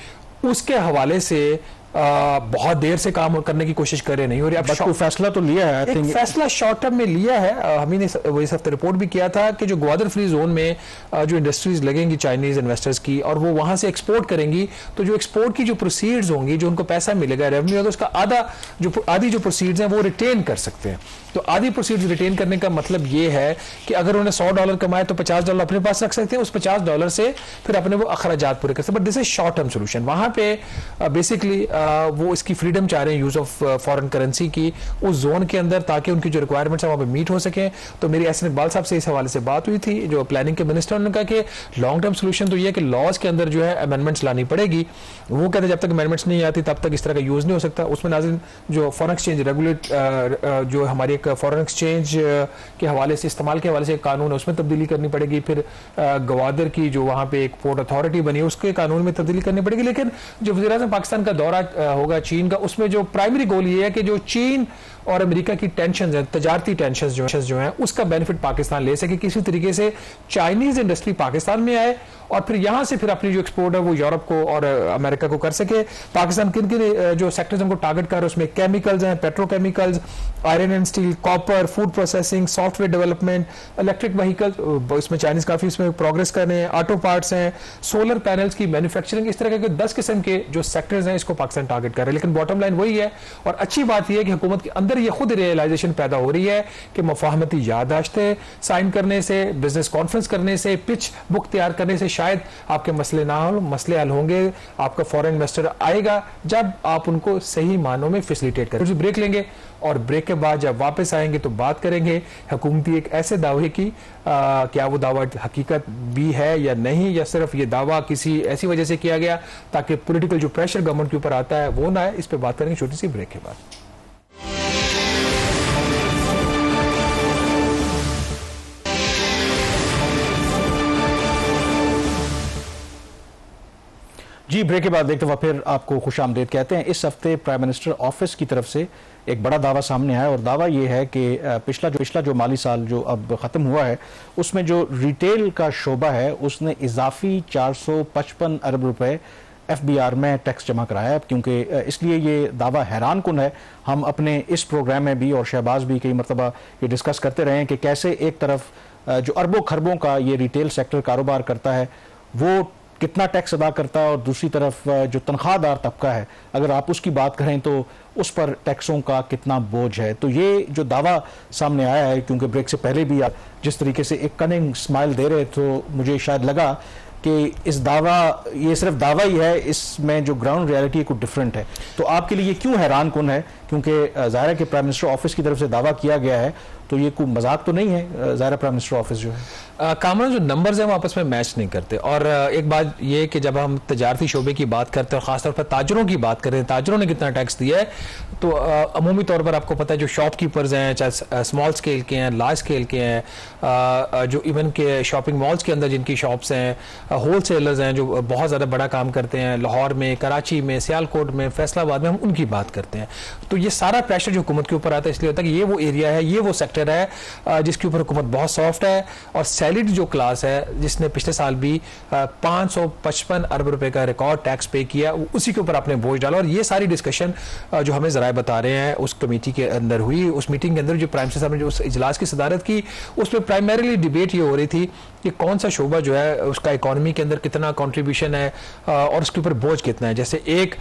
उसके हवाले से बहुत देर से काम करने की कोशिश कर रहे नहीं हो रही। अब कोई फैसला तो लिया है, एक फैसला शॉर्ट टर्म में लिया है। हमने इस हफ्ते रिपोर्ट भी किया था कि जो ग्वादर फ्री जोन में जो इंडस्ट्रीज लगेंगी चाइनीज इन्वेस्टर्स की और वो वहां से एक्सपोर्ट करेंगी, तो जो एक्सपोर्ट की जो प्रोसीड्स होंगी, जो उनको पैसा मिलेगा रेवेन्यू होगा, उसका आधी जो प्रोसीड्स हैं वो रिटेन कर सकते हैं। तो आधी प्रोसीड्स रिटेन करने का मतलब ये है कि अगर उन्होंने $100 कमाए तो $50 अपने पास रख सकते हैं, उस $50 से फिर अपने वो अखराजात पूरे कर सकते हैं। But this is short term solution. वहां पे बेसिकली वो इसकी फ्रीडम चाह रहे हैं यूज ऑफ फॉरेन करेंसी की उस जोन के अंदर, ताकि उनकी जो रिक्वायरमेंट्स है वहां पे मीट हो सके। तो मेरी एहसन इकबाल साहब से इस हवाले से बात हुई थी, जो प्लानिंग के मिनिस्टर, उन्होंने कहा कि लॉन्ग टर्म सोल्यूशन तो ये है कि लॉज के अंदर जो है अमेंडमेंट्स लानी पड़ेगी। वो कहते हैं जब तक अमेंडमेंट्स नहीं आती तब तक इस तरह का यूज नहीं हो सकता। उसमें नाज़रीन जो फॉरेन एक्सचेंज रेगुलेट जो हमारी एक फॉरेन एक्सचेंज के हवाले से इस्तेमाल के हवाले से एक कानून है, उसमें तब्दीली करनी पड़ेगी। फिर ग्वादर की जो वहां पे एक पोर्ट अथॉरिटी बनी है उसके कानून में तब्दीली करनी पड़ेगी। लेकिन जो वज़ीर-ए-आज़म पाकिस्तान का दौरा होगा चीन का, उसमें जो प्राइमरी गोल ये है कि जो चीन और अमेरिका की टेंशन है, तजारती टेंशन जो है, उसका बेनिफिट पाकिस्तान ले सके, किसी तरीके से चाइनीज इंडस्ट्री पाकिस्तान में आए और फिर यहां से फिर अपनी जो एक्सपोर्ट है वो यूरोप को और अमेरिका को कर सके। पाकिस्तान किन किन जो सेक्टर्स हमको टारगेट कर रहे हैं, उसमें केमिकल्स हैं, petrochemicals, iron and steel, copper, food processing, software development, electric vehicles, इसमें चाइनीज काफी इसमें प्रोग्रेस कर रहे हैं, ऑटो पार्ट्स हैं, सोलर पैनल्स की मैन्युफैक्चरिंग, इस तरह के 10 किस्म के जो सेक्टर्स हैं इसको पाकिस्तान टारगेट कर रहे हैं। लेकिन बॉटम लाइन वही है, और अच्छी बात यह है कि हुकूमत के अंदर ये खुद रियलाइजेशन पैदा हो रही है कि मुफाहमती याददाश्तें साइन करने से, बिजनेस कॉन्फ्रेंस करने से, पिच बुक तैयार करने से शायद आपके मसले ना हो, मसले हल होंगे। आपका फॉरेन इन्वेस्टर आएगा जब आप उनको सही मानों में फैसिलिटेट करें। ब्रेक लेंगे और ब्रेक के बाद जब वापस आएंगे तो बात करेंगे हुकूमती एक ऐसे दावे की, क्या वो दावा हकीकत भी है या नहीं, या सिर्फ ये दावा किसी ऐसी वजह से किया गया ताकि पॉलिटिकल जो प्रेशर गवर्नमेंट के ऊपर आता है वो ना है। इस पर बात करेंगे छोटी सी ब्रेक के बाद। जी, ब्रेक के बाद एक दफ़ा फिर आपको खुशामदीद कहते हैं। इस हफ्ते प्राइम मिनिस्टर ऑफिस की तरफ से एक बड़ा दावा सामने आया, और दावा ये है कि पिछला जो माली साल जो अब ख़त्म हुआ है उसमें जो रिटेल का शोबा है उसने इजाफी 455 अरब रुपए FBR में टैक्स जमा कराया है। क्योंकि इसलिए ये दावा हैरान कुन है। हम अपने इस प्रोग्राम में भी और शहबाज भी कई मरतबा ये डिस्कस करते रहे हैं कि कैसे एक तरफ जो अरबों खरबों का ये रिटेल सेक्टर कारोबार करता है वो कितना टैक्स अदा करता है, और दूसरी तरफ जो तनख्वाहदार तबका है अगर आप उसकी बात करें तो उस पर टैक्सों का कितना बोझ है। तो ये जो दावा सामने आया है, क्योंकि ब्रेक से पहले भी आप जिस तरीके से एक कनिंग स्माइल दे रहे तो मुझे शायद लगा कि ये सिर्फ दावा ही है, इसमें जो ग्राउंड रियलिटी है कुछ डिफरेंट है। तो आपके लिए ये क्यों हैरान कुन है? क्योंकि ज़ाहिर है कि प्राइम मिनिस्टर ऑफिस की तरफ से दावा किया गया है, तो ये कोई मजाक तो नहीं है। ज़ाहिर प्राइम मिनिस्टर ऑफिस जो है कामरान जो नंबर्स हैं वो आपस में मैच नहीं करते। और एक बात ये कि जब हम तजारती शोबे की बात करते हैं और ख़ासतौर पर ताजरों की बात करें, ताजरों ने कितना टैक्स दिया है, तो अमूमी तौर पर आपको पता है जो शॉपकीपर्स हैं, चाहे स्मॉल स्केल के हैं, लार्ज स्केल के हैं, जो इवन के शॉपिंग मॉल्स के अंदर जिनकी शॉप्स हैं, होल सेलर्स हैं जो बहुत ज़्यादा बड़ा काम करते हैं, लाहौर में, कराची में, सियालकोट में, फैसलाबाद में, हम उनकी बात करते हैं। तो ये सारा प्रेशर जो हुकूमत के ऊपर आता है इसलिए होता है कि ये वो एरिया है, ये वो सेक्टर है जिसके ऊपर हुकूमत बहुत सॉफ्ट है। और सैलरीड जो क्लास है जिसने पिछले साल भी 555 अरब रुपए का रिकॉर्ड टैक्स पे किया, उसी के ऊपर आपने बोझ डाला। और ये सारी डिस्कशन जो हमें जराए बता रहे हैं उस कमेटी के अंदर हुई, उस मीटिंग के अंदर जो प्राइम मिनिस्टर साहब ने जो उस इजलास की सदारत की, उसमें प्राइमरीली डिबेट ये हो रही थी कि कौन सा शोबा जो है उसका इकोनॉमी के अंदर कितना कंट्रीब्यूशन है और उसके ऊपर बोझ कितना है। जैसे एक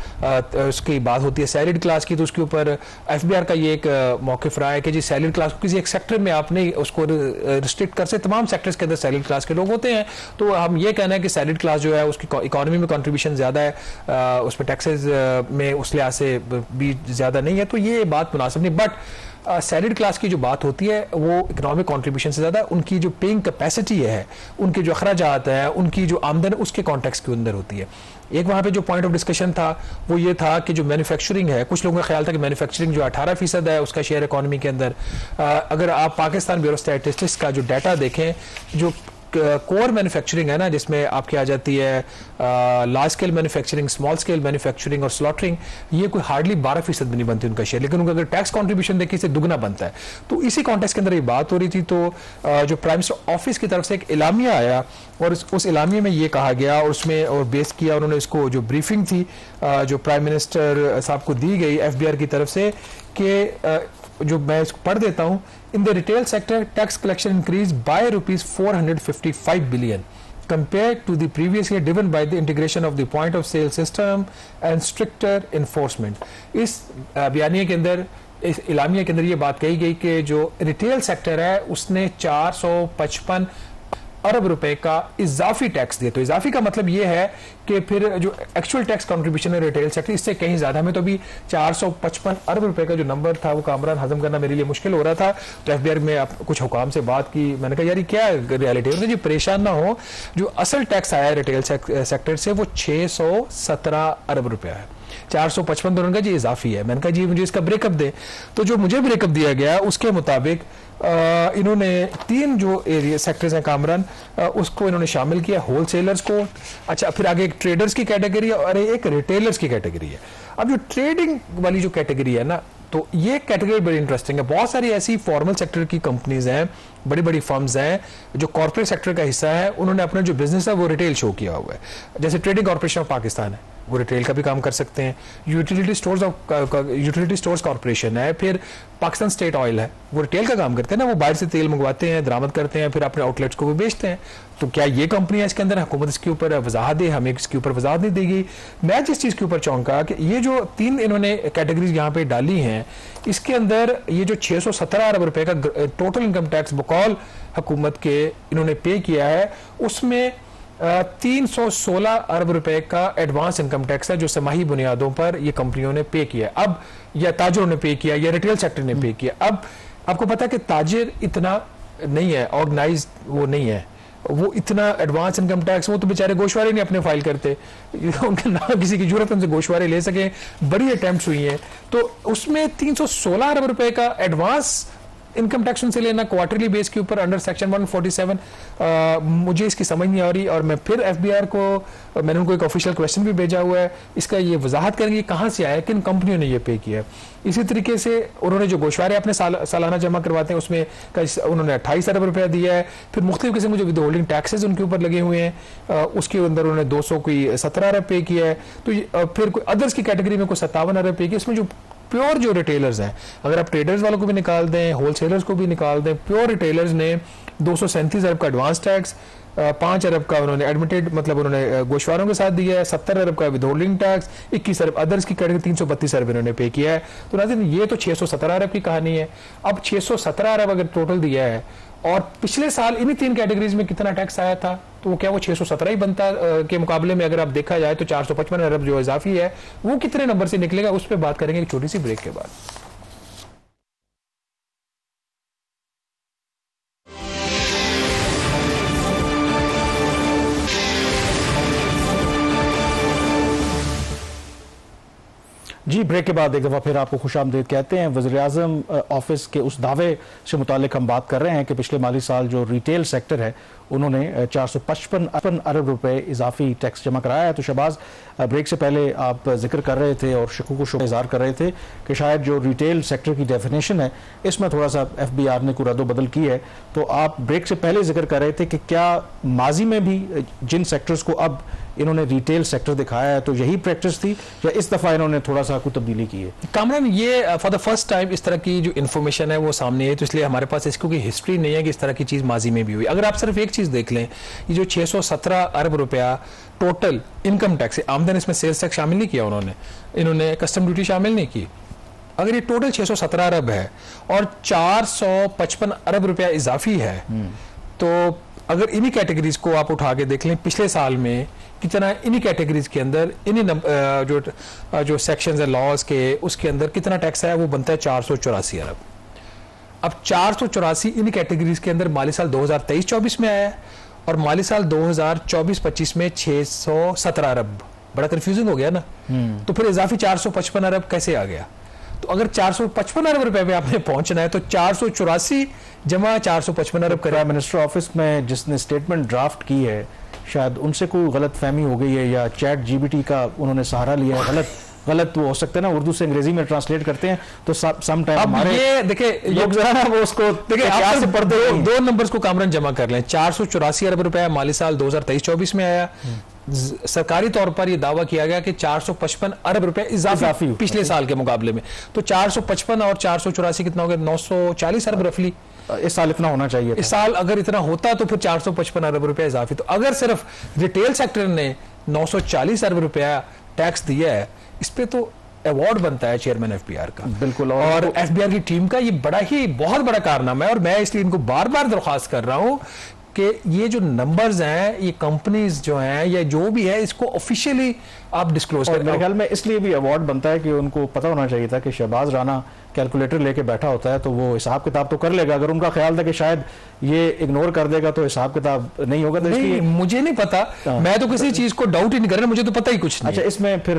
उसकी बात होती है सैलरीड क्लास की, तो उसके ऊपर FBR का ये एक मौक़िफ़ रहा है कि जी सैलरीड क्लास को किसी एक सेक्टर में आपने उसको रिस्ट्रिक्ट कर से, तमाम सेक्टर्स के अंदर सैलरीड क्लास के लोग होते हैं। तो हम ये कहना है कि सैलरीड क्लास जो है उसकी इकोनॉमी में कंट्रीब्यूशन ज़्यादा है, उसमें टैक्सेस में उस लिहाज से भी ज़्यादा नहीं है, तो ये बात मुनासिब नहीं। बट सैलरीड क्लास की जो बात होती है वो इकोनॉमिक कंट्रीब्यूशन से ज़्यादा उनकी जो पेइंग कैपेसिटी है, उनके जो अखराजात है, उनकी जो आमदन है उसके कॉन्टेक्स्ट के अंदर होती है। एक वहाँ पे जो पॉइंट ऑफ डिस्कशन था वो ये था कि जो मैन्युफैक्चरिंग है, कुछ लोगों का ख्याल था कि मैन्युफैक्चरिंग जो 18% है उसका शेयर इकोनॉमी के अंदर, अगर आप पाकिस्तान ब्यूरो स्टैटिस्टिक्स का जो डाटा देखें, जो कोर मैन्युफैक्चरिंग है ना, जिसमें आपकी आ जाती है large scale manufacturing, small scale manufacturing और स्लॉटरिंग, ये कोई हार्डली 12% भी नहीं बनती उनका शेयर, लेकिन उनका अगर टैक्स कंट्रीब्यूशन देखिए इससे दुगना बनता है। तो इसी कॉन्टेक्स्ट के अंदर ये बात हो रही थी, तो जो प्राइम मिनिस्टर ऑफिस की तरफ से एक एलामिया आया और उस एलामिया में ये कहा गया और उसमें और बेस किया उन्होंने इसको, जो ब्रीफिंग थी जो प्राइम मिनिस्टर साहब को दी गई FBR की तरफ से, कि जो मैं इसको पढ़ देता हूं, in the retail sector tax collection increase by ₹455 billion compared to the previous year, driven by the integration of the point of sale system and stricter enforcement। इस बयानिए के अंदर, इस इलामिया के अंदर ये बात कही गई कि जो रिटेल सेक्टर है उसने 455 अरब रुपए का इजाफी टैक्स दिया। तो इजाफी का मतलब ये है कि फिर जो एक्चुअल टैक्स कंट्रीब्यूशन है रिटेल सेक्टर इससे कहीं ज्यादा, हमें तो अभी 455 अरब रुपए का जो नंबर था वो कामरान हजम करना मेरे लिए मुश्किल हो रहा था। तो FBR में आप कुछ हुकाम से बात की, मैंने कहा यार ये क्या रियलिटी है, जी परेशान ना हो, जो असल टैक्स आया है रिटेल सेक्टर से वो 617 अरब रुपया है, 455 दोनों का जी इजाफी है। मैंने कहा जी मुझे इसका ब्रेकअप दे, तो जो मुझे ब्रेकअप दिया गया उसके मुताबिक इन्होंने 3 जो एरिया सेक्टर्स हैं कामरान, उसको इन्होंने शामिल किया, होलसेलर्स को, अच्छा फिर आगे एक ट्रेडर्स की कैटेगरी है और एक रिटेलर्स की कैटेगरी है। अब जो ट्रेडिंग वाली जो कैटेगरी है ना, तो ये कैटेगरी बड़ी इंटरेस्टिंग है। बहुत सारी ऐसी फॉर्मल सेक्टर की कंपनीज हैं, बड़ी बड़ी फर्म्स हैं जो कॉर्पोरेट सेक्टर का हिस्सा है, उन्होंने अपना जो बिजनेस है वो रिटेल शो किया हुआ है। जैसे ट्रेडिंग कॉर्पोरेशन ऑफ पाकिस्तान है, वो रिटेल का भी काम कर सकते हैं। यूटिलिटी स्टोर्स कॉर्पोरेशन है, फिर पाकिस्तान स्टेट ऑयल है, वो रिटेल का काम करते हैं ना, वो बाहर से तेल मंगवाते हैं, दरामद करते हैं, फिर अपने आउटलेट्स को वो बेचते हैं। तो क्या ये कंपनी है इसके अंदर? हुकूमत इसके ऊपर वजाहत दे, हमें इसके ऊपर वजाहत नहीं देगी। मैं जिस चीज़ के ऊपर चौंका कि ये जो 3 इन्होंने कैटेगरीज यहाँ पे डाली हैं, इसके अंदर ये जो 617 अरब रुपए का टोटल इनकम टैक्स बकौल हुकूमत के इन्होंने पे किया है, उसमें 316 अरब रुपए का एडवांस इनकम टैक्स है जो समाही बुनियादों पर ये कंपनियों ने पे किया। अब या ताजरों ने पे किया या रिटेल सेक्टर ने पे किया। अब आपको पता है कि ताजिर इतना नहीं है, ऑर्गेनाइज वो नहीं है, वो इतना एडवांस इनकम टैक्स, वो तो बेचारे गोशवारे नहीं अपने फाइल करते, उनके ना किसी की जरूरत उनसे गोशवारे ले सके, बड़ी अटेम्प्ट्स हुई हैं। तो उसमें 316 अरब रुपए का एडवांस इनकम टैक्स उनसे लेना क्वार्टरली बेस के ऊपर अंडर सेक्शन 147, मुझे इसकी समझ नहीं आ रही। और मैं फिर FBR को, मैंने उनको एक ऑफिशियल क्वेश्चन भी भेजा हुआ है, इसका ये वजाहत करेंगे कहाँ से आया, किन कंपनियों ने ये पे किया। इसी तरीके से उन्होंने जो गोशवारे अपने सालाना जमा करवाते हैं उसमें उन्होंने 28 अरब रुपया दिया है। फिर मुख्तलिफ किस्म के जो विद होल्डिंग टैक्सेज उनके ऊपर लगे हुए हैं, उसके अंदर उन्होंने 217 अरब पे किया है। तो फिर कोई अदर्स की कैटेगरी में कोई 57 अरब पे किया। इसमें जो प्योर जो रिटेलर्स हैं, अगर आप ट्रेडर्स वालों को भी निकाल दें, होलसेलर्स को भी निकाल दें, प्योर रिटेलर्स ने 237 अरब का एडवांस टैक्स, 5 अरब का उन्होंने एडमिटेड मतलब उन्होंने गोशवारों के साथ दिया है, 70 अरब का with holding tax, 21 Arab others की कैटेगरी 332 अरब इन्होंने पे किया है। तो नाज़रीन ये तो 617 अरब की कहानी है। अब 617 अरब अगर टोटल दिया है और पिछले साल इन्हीं 3 कैटेगरीज में कितना टैक्स आया था, तो वो क्या वो 617 ही बनता के मुकाबले में अगर आप देखा जाए तो 455 अरब जो इजाफी है वो कितने नंबर से निकलेगा, उस पर बात करेंगे एक छोटी सी ब्रेक के बाद। जी ब्रेक के बाद एक दफ़ा फिर आपको खुशामदीद कहते हैं। वज़ीर-ए-आज़म ऑफिस के उस दावे से मुतालिक हम बात कर रहे हैं कि पिछले माली साल जो रिटेल सेक्टर है उन्होंने 455 अरब रुपए इजाफी टैक्स जमा कराया है। तो शहबाज, ब्रेक से पहले आप जिक्र कर रहे थे और शकूक व शुबा इज़हार कर रहे थे कि शायद जो रिटेल सेक्टर की डेफिनेशन है इसमें थोड़ा सा FBR ने कोई रद्द-बदल की है। तो आप ब्रेक से पहले जिक्र कर रहे थे कि क्या माजी में भी जिन सेक्टर्स को अब इन्होंने रिटेल सेक्टर दिखाया है तो यही प्रैक्टिस थी या इस दफ़ा इन्होंने थोड़ा सा कुछ तब्दीली की है? कामरान, ये फॉर द फर्स्ट टाइम इस तरह की जो इन्फॉर्मेशन है वो सामने है, तो इसलिए हमारे पास इसको की हिस्ट्री नहीं है कि इस तरह की चीज़ माजी में भी हुई। अगर आप सिर्फ एक चीज़ देख लें, ये जो 617 अरब रुपया टोटल इनकम टैक्स है, आमदन इसमें सेल्स टैक्स शामिल नहीं किया इन्होंने कस्टम ड्यूटी शामिल नहीं की। अगर ये टोटल 617 अरब है और 455 अरब रुपया इजाफी है, तो अगर इन्हीं कैटेगरीज को आप उठा के देख लें पिछले साल में कितना इन्हीं कैटेगरीज के अंदर इन्हीं जो सेक्शंस है लॉज के उसके अंदर कितना टैक्स है, वो बनता है 484 अरब। अब 484 इन्हीं कैटेगरीज के अंदर माली साल 2023-24 में आया है और माली साल 2024-25 में 617 अरब। बड़ा कंफ्यूजिंग हो गया ना। तो फिर इजाफी 455 अरब कैसे आ गया? तो अगर 455 अरब रुपए पे आपने पहुंचना है तो 484 जमा 455 अरब प्राइम मिनिस्टर ऑफिस में जिसने स्टेटमेंट ड्राफ्ट की है, शायद उनसे कोई गलत फहमी हो गई है या चैट जीबीटी का उन्होंने सहारा लिया है। गलत वो हो सकते हैं ना, उर्दू से अंग्रेजी में ट्रांसलेट करते हैं तो सम टाइम हमारे ये देखिए लोग जरा ना वो उसको देखिए आप से पढ़ते दो नंबर्स को कामरान जमा कर लें। 484 अरब रुपए माली साल 2023-24 में आया। सरकारी तौर पर यह दावा किया गया कि 455 अरब रुपए इजाफी पिछले साल के मुकाबले में। तो 455 और 484 कितना हो गया? 940 अरब रफली। इस साल इतना होना चाहिए। इस साल अगर इतना होता तो फिर 455 अरब रुपए इजाफी। तो अगर सिर्फ रिटेल सेक्टर ने 940 अरब रुपया टैक्स दिया है, इस पे तो अवार्ड बनता है चेयरमैन एफबीआर का। बिल्कुल। और एफबीआर की टीम का ये बहुत बड़ा कारनामा है। और मैं इसलिए इनको बार बार दरख्वास्त कर रहा हूं कि ये जो नंबर्स हैं, ये कंपनीज जो हैं या जो भी है, इसको ऑफिशियली आप डिस्क्लोज करें। मेरे ख्याल में इसलिए भी अवार्ड बनता है कि उनको पता होना चाहिए था कि शहबाज राना कैलकुलेटर लेके बैठा होता है तो वो हिसाब किताब तो कर लेगा। अगर उनका ख्याल था कि शायद ये इग्नोर कर देगा तो हिसाब किताब नहीं होगा। तो नहीं, मुझे नहीं पता, मैं तो किसी चीज को डाउट ही नहीं कर रहा, मुझे तो पता ही कुछ नहीं। अच्छा, इसमें फिर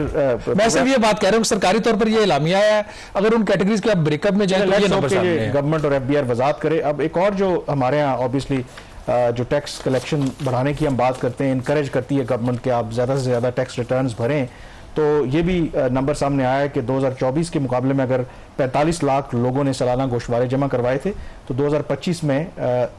मैं सिर्फ ये बात कह रहा हूँ सरकारी तौर पर ये एलामिया आया है। अगर उन कैटेगरीज के आप ब्रेकअप में जाए तो ये नंबर सामने है। गवर्नमेंट और एफबीआर वजाहत करे। अब एक और जो हमारे यहाँ ऑब्वियसली जो टैक्स कलेक्शन बढ़ाने की हम बात करते हैं, इनकरेज करती है गवर्नमेंट के आप ज़्यादा से ज़्यादा टैक्स रिटर्न्स भरें, तो ये भी नंबर सामने आया है कि 2024 के मुकाबले में अगर 45 लाख लोगों ने सालाना गोशवारे जमा करवाए थे तो 2025 में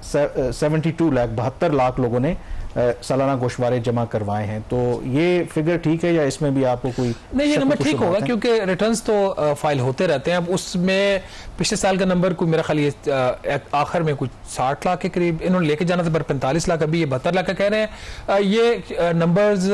72 लाख लोगों ने सालाना गोशवारे जमा करवाए हैं। तो ये फिगर ठीक है या इसमें भी आपको कोई? नहीं, ये नंबर ठीक होगा क्योंकि रिटर्न्स तो फाइल होते रहते हैं। अब उसमें पिछले साल का नंबर कोई मेरा ख्याल ये आखिर में कुछ 60 लाख के करीब इन्होंने लेके जाना था, पर 45 लाख, अभी ये 72 लाख का कह रहे हैं। ये नंबर्स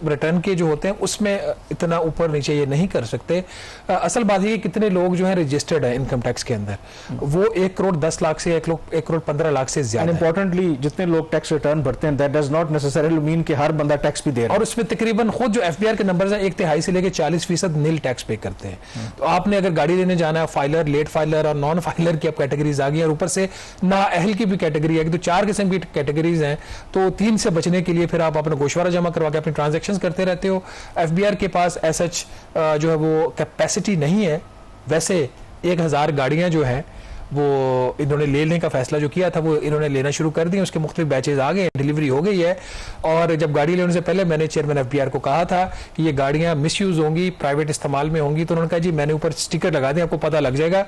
रिटर्न के जो होते हैं उसमें इतना ऊपर नीचे ये नहीं कर सकते। असल बात है कि कितने लोग जो है रजिस्टर्ड है इनकम टैक्स के अंदर, वो 1 करोड़ 10 लाख से 1 करोड़ 15 लाख से ज्यादा। इंपॉर्टेंटली जितने लोग टैक्स रिटर्न भरते हैं that does not necessarily mean कि हर बंदा टैक्स भी दे रहा है। और उसमें तकरीबन खुद जो एफबीआर के नंबर्स हैं 1/3 से लेकर 40% नील टैक्स पे करते हैं। तो आपने अगर गाड़ी लेने जाना है, फाइलर, लेट फाइलर और नॉन फाइलर की अब कैटेगरीज आ गई और ऊपर से नाअहल की भी कैटेगरी है, तो 4 किस्म की कैटेगरीज हैं। तो 3 से बचने के लिए फिर आप अपना गोशवारा जमा करवा के अपनी ट्रांजेक्शन करते रहते हो। एफबीआर के पास एसएच जो है वो कैपेसिटी नहीं है। वैसे 1000 गाड़ियां जो है वो इन्होंने लेने का फैसला जो किया था वो इन्होंने लेना शुरू कर दी। उसके मुख्तलिफ बैचेज आ गए, डिलीवरी हो गई है। और जब गाड़ी लेने से पहले मैंने चेयरमैन एफबीआर को कहा था कि ये गाड़ियां मिसयूज होंगी, प्राइवेट इस्तेमाल में होंगी, तो उन्होंने कहा जी मैंने ऊपर स्टिकर लगा दें, आपको पता लग जाएगा।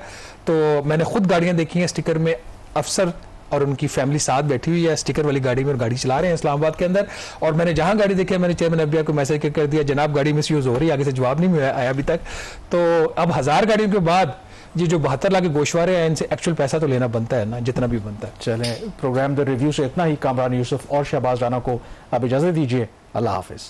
तो मैंने खुद गाड़ियां देखी हैं, स्टिकर में अफसर और उनकी फैमिली साथ बैठी हुई है स्टिकर वाली गाड़ी में और गाड़ी चला रहे हैं इस्लामाबाद के अंदर। और मैंने जहां गाड़ी देखी है मैंने चेयरमैन एफबीआर को मैसेज कर दिया, जनाब गाड़ी मिसयूज हो रही है। आगे से जवाब नहीं आया अभी तक। तो अब 1000 गाड़ियों के बाद ये जो 72 लाख के गोशवारे हैं, इनसे एक्चुअल पैसा तो लेना बनता है ना, जितना भी बनता है। चलें, प्रोग्राम द रिव्यू से इतना ही। कामरान यूसुफ और शहबाज राना को आप इजाजत दीजिए। अल्लाह हाफिज।